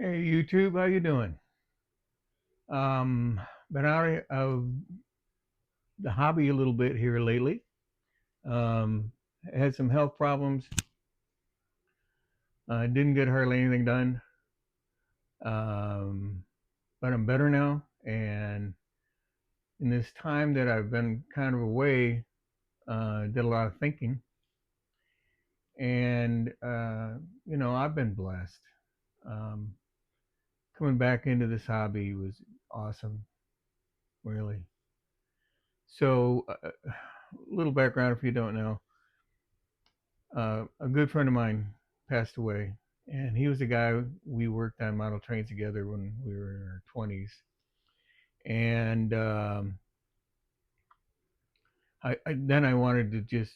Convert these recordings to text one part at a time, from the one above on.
Hey YouTube, how you doing? Been out of the hobby a little bit here lately. Um, had some health problems. Didn't get hardly anything done. Um, but I'm better now. And in this time that I've been kind of away, did a lot of thinking. And I've been blessed. Um, Coming back into this hobby was awesome, really. So, a little background if you don't know. A good friend of mine passed away, and he was a guy we worked on model trains together when we were in our 20s. And then I wanted to just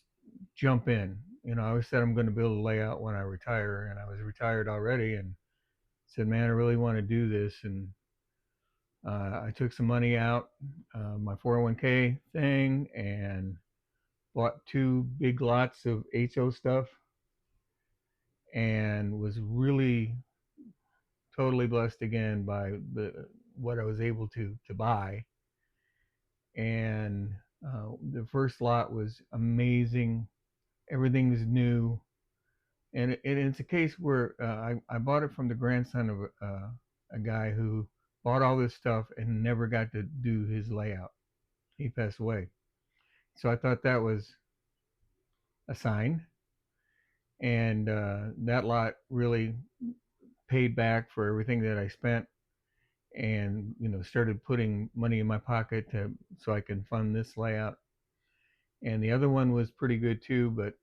jump in. I always said I'm going to build a layout when I retire, and I was retired already, and said, "Man, I really want to do this." And I took some money out, my 401k thing, and bought two big lots of HO stuff, and was really totally blessed again by the what I was able to buy. And the first lot was amazing. Everything's new, and it's a case where I bought it from the grandson of a guy who bought all this stuff and never got to do his layout. He passed away, so I thought that was a sign. And that lot really paid back for everything that I spent, and started putting money in my pocket so I can fund this layout. And the other one was pretty good too, but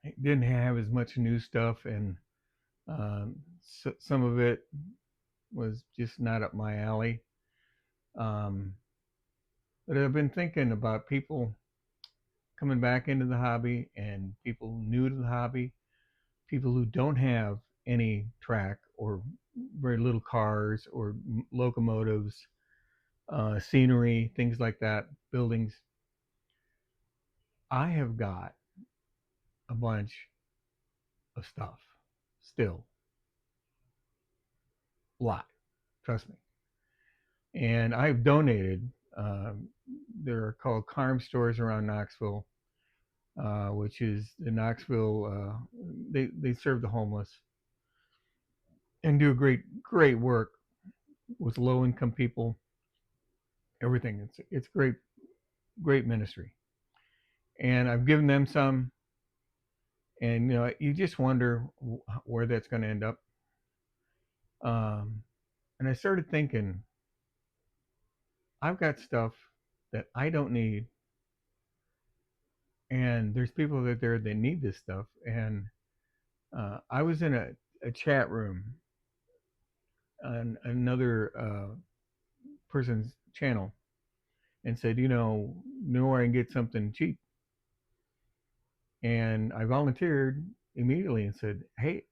it didn't have as much new stuff, and some of it was just not up my alley. Um, but I've been thinking about people coming back into the hobby and people new to the hobby, people who don't have any track or very little cars or locomotives, scenery, things like that, buildings. I have got a bunch of stuff still, a lot, trust me. And I've donated. There are called CARM stores around Knoxville, which is the Knoxville. They serve the homeless and do great work with low income people. Everything. It's great ministry. And I've given them some, and you just wonder where that's going to end up. And I started thinking, I've got stuff that I don't need, and there's people that there that need this stuff. And I was in a chat room on another person's channel and said, know where I can get something cheap. And I volunteered immediately and said, hey,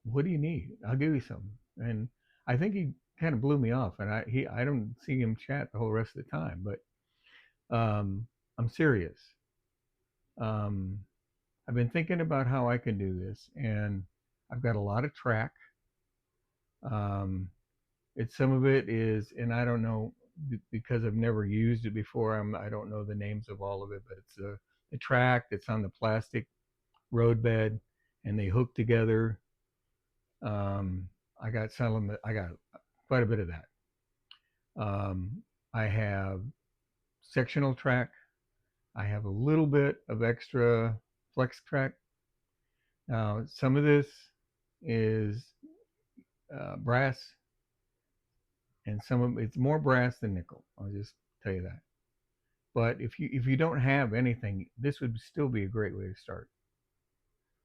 what do you need? I'll give you some. And I think he kind of blew me off, and I don't see him chat the whole rest of the time, but I'm serious. Um, I've been thinking about how I can do this, and I've got a lot of track. Um, some of it is, and I don't know because I've never used it before. I don't know the names of all of it, but it's the track that's on the plastic roadbed, and they hook together. Um, I got some. I got quite a bit of that. I have sectional track. I have a little bit of extra flex track. Now, some of this is brass, and some of it's more brass than nickel. I'll just tell you that. But if you don't have anything, this would still be a great way to start.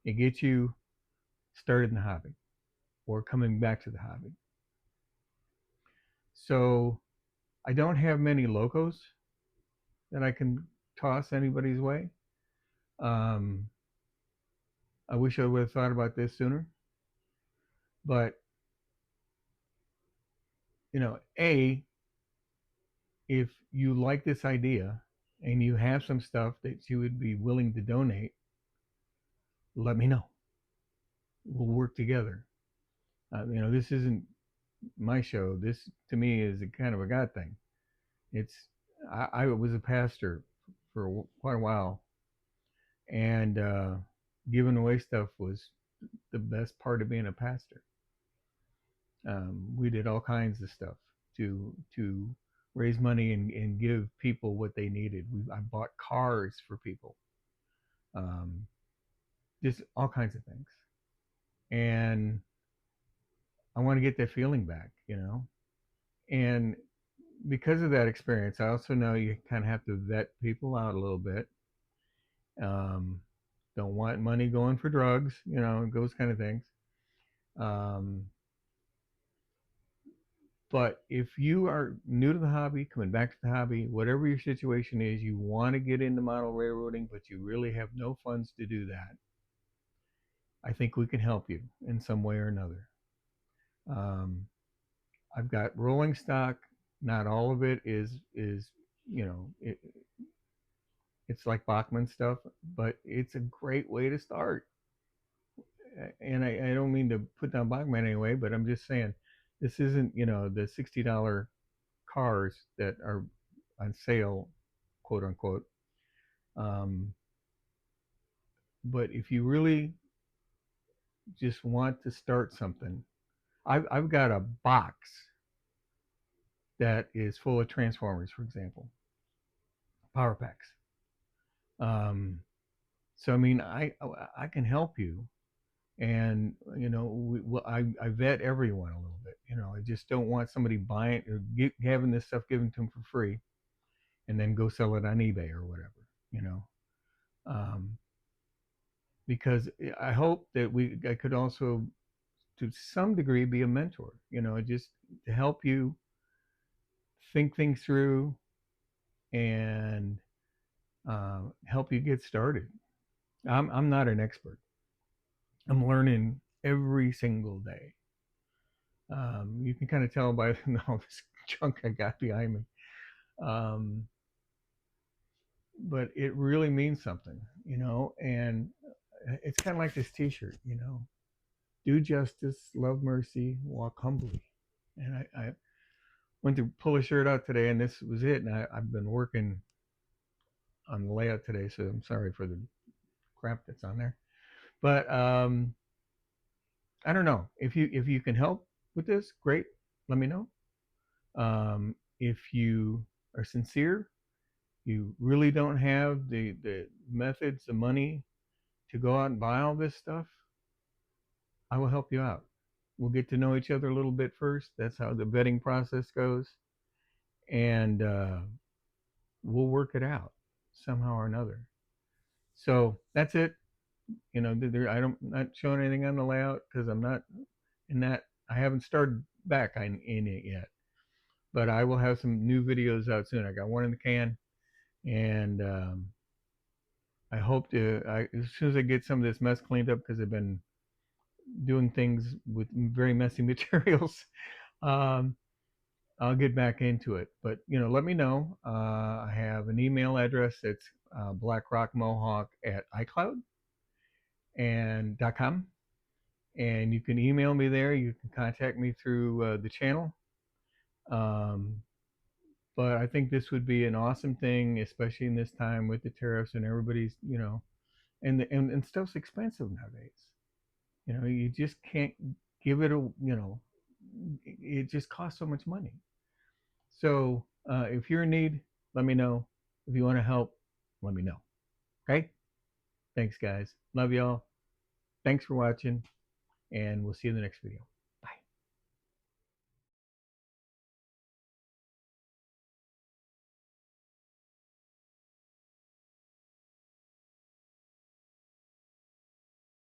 It gets you started in the hobby or coming back to the hobby. So I don't have many locos that I can toss anybody's way. Um, I wish I would have thought about this sooner. But A, if you like this idea and you have some stuff that you would be willing to donate, let me know. We'll work together. This isn't my show. This to me is a kind of a God thing. It's I was a pastor for quite a while, and giving away stuff was the best part of being a pastor. We did all kinds of stuff to raise money and give people what they needed. I bought cars for people, um, just all kinds of things, and I want to get that feeling back. And because of that experience, I also know you kind of have to vet people out a little bit. Um, don't want money going for drugs, those kind of things. Um, but if you are new to the hobby, coming back to the hobby, whatever your situation is, you want to get into model railroading, but you really have no funds to do that, I think we can help you in some way or another. Um, I've got rolling stock. Not all of it is you know it, it's like Bachman stuff, but it's a great way to start. And I don't mean to put down Bachman anyway, but I'm just saying this isn't the $60 cars that are on sale, quote unquote. Um, but if you really just want to start something, I've got a box that is full of transformers, for example, power packs. Um, so I mean, I can help you, and I vet everyone a little bit. I just don't want somebody buying or having this stuff given to them for free, and then go sell it on eBay or whatever. You know, um, because I hope that I could also, to some degree, be a mentor. Just to help you think things through and help you get started. I'm not an expert. I'm learning every single day. You can kind of tell by all this junk I got behind me. Um, but it really means something. And it's kind of like this T-shirt. Do justice, love mercy, walk humbly. And I went to pull a shirt out today, and this was it. And I've been working on the layout today, so I'm sorry for the crap that's on there. But I don't know if you can help with this. Great, let me know. If you are sincere, you really don't have the methods, the money to go out and buy all this stuff, I will help you out. We'll get to know each other a little bit first. That's how the vetting process goes. And we'll work it out somehow or another. So that's it. I don't not showing anything on the layout because I'm not in that. I haven't started back in it yet, but I will have some new videos out soon. I got one in the can, and I hope as soon as I get some of this mess cleaned up, because I've been doing things with very messy materials. um, I'll get back into it. But let me know. I have an email address. It's blackrockmohawk at iCloud and .com, and you can email me there. You can contact me through the channel. Um, but I think this would be an awesome thing, especially in this time with the tariffs and everybody's, and stuff's expensive nowadays. You just can't give it it just costs so much money. So if you're in need, let me know. If you want to help, let me know. Okay? Thanks, guys. Love y'all. Thanks for watching, and we'll see you in the next video.